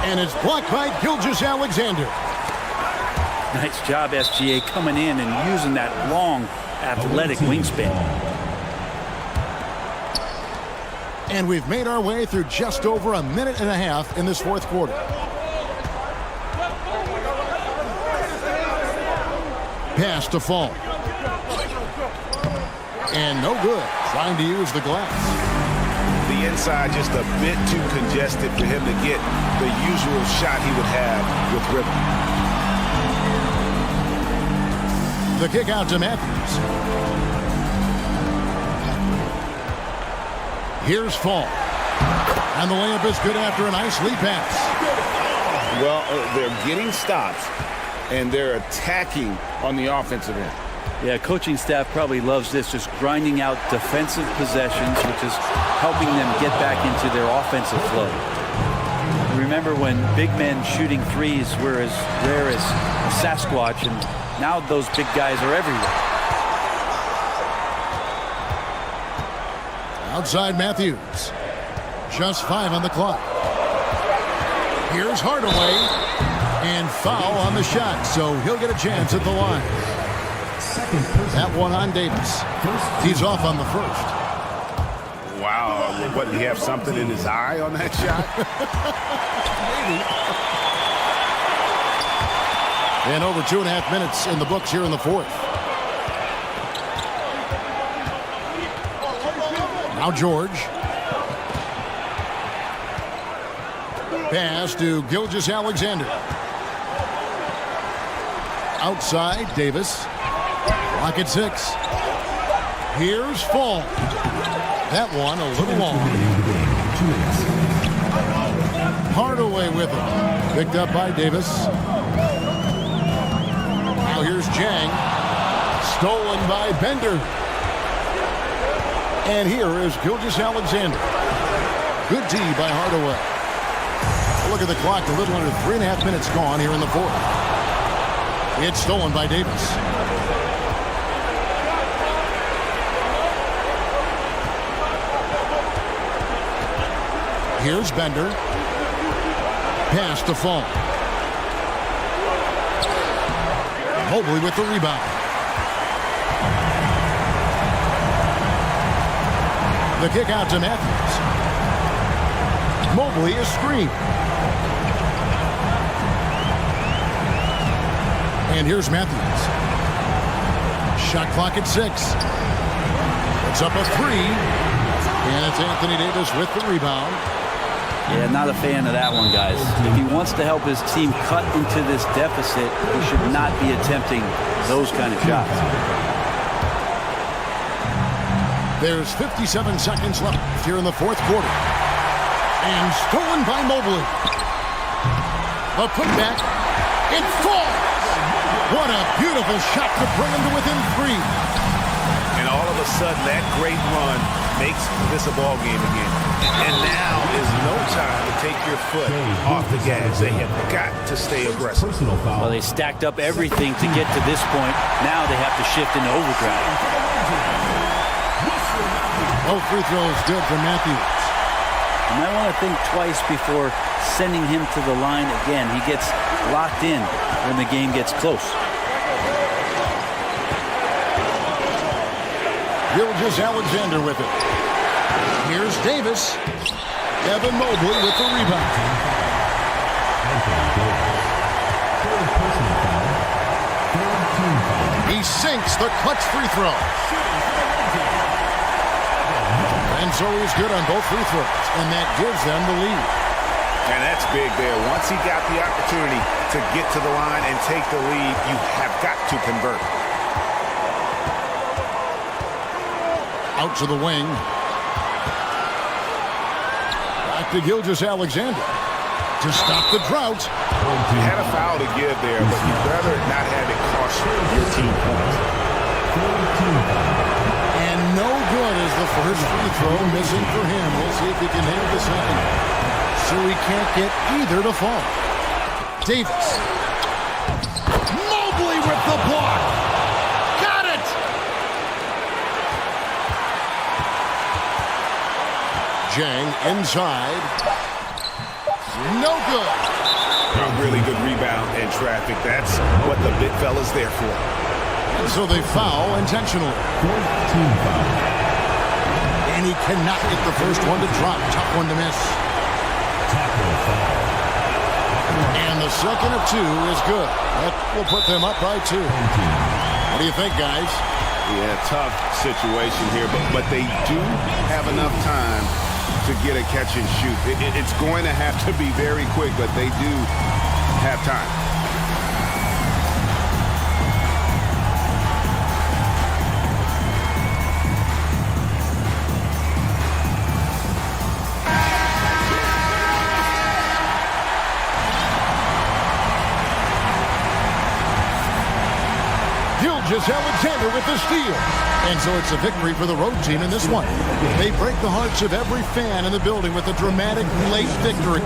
And it's blocked by Gilgeous-Alexander. Nice job, SGA, coming in and using that long, athletic wingspan. And we've made our way through just over a minute and a half in this fourth quarter. Pass to Fall. And no good. Trying to use the glass. The inside just a bit too congested for him to get the usual shot he would have with rhythm. The kick out to Matthews. Here's Fall. And the layup is good after a nice lead pass. Well, they're getting stops, and they're attacking on the offensive end. Yeah, coaching staff probably loves this, just grinding out defensive possessions, which is helping them get back into their offensive flow. Remember when big men shooting threes were as rare as a Sasquatch, and now those big guys are everywhere. Outside Matthews. Just 5 on the clock. Here's Hardaway. And foul on the shot, so he'll get a chance at the line. That one on Davis. He's off on the first. Wow, what, did he have something in his eye on that shot? And over 2.5 minutes in the books here in the fourth. Now George. Pass to Gilgeous-Alexander. Outside, Davis. Lock at 6. Here's Fall. That one a little long. Hardaway with him. Picked up by Davis. Now here's Jang. Stolen by Bender. And here is Gilgeous-Alexander. Good D by Hardaway. Look at the clock, a little under 3.5 minutes gone here in the fourth. It's stolen by Davis. Here's Bender. Pass to Fall. Mobley with the rebound. The kick out to Matthews. Mobley is screened. And here's Matthews. Shot clock at 6. It's up a 3. And it's Anthony Davis with the rebound. Yeah, not a fan of that one, guys. If he wants to help his team cut into this deficit, he should not be attempting those kind of shots. There's 57 seconds left here in the fourth quarter. And stolen by Mobley. The putback. It falls. What a beautiful shot to bring him to within 3. And all of a sudden, that great run makes this a ball game again. And now is no time to take your foot off the gas. They have got to stay aggressive. Well, they stacked up everything to get to this point. Now they have to shift into overdrive. Both free throws good for Matthews. You might want to think twice before sending him to the line again. He gets locked in when the game gets close. Gilgeous-Alexander with it. Here's Davis. Evan Mobley with the rebound. He sinks the clutch free throw. And so he's good on both free throws, and that gives them the lead. And that's big there. Once he got the opportunity to get to the line and take the lead, you have got to convert. Out to the wing. Back to Gilgeous-Alexander to stop the drought. You had a foul to give there, but you'd rather not have it cost your team points. And no good is the first free throw missing for him. We'll see if he can hit the second. So he can't get either to fall. Davis. Mobley with the block. Got it! Jang inside. No good. A really good rebound and traffic. That's what the big fella's there for. And so they foul intentionally. And he cannot get the first one to drop. Tough one to miss. And the second of two is good. That will put them up by 2. What do you think, guys? Yeah, tough situation here, but they do have enough time to get a catch and shoot. It's going to have to be very quick, but they do have time. Gilgeous-Alexander with the steal. And so it's a victory for the road team in this one. They break the hearts of every fan in the building with a dramatic late victory.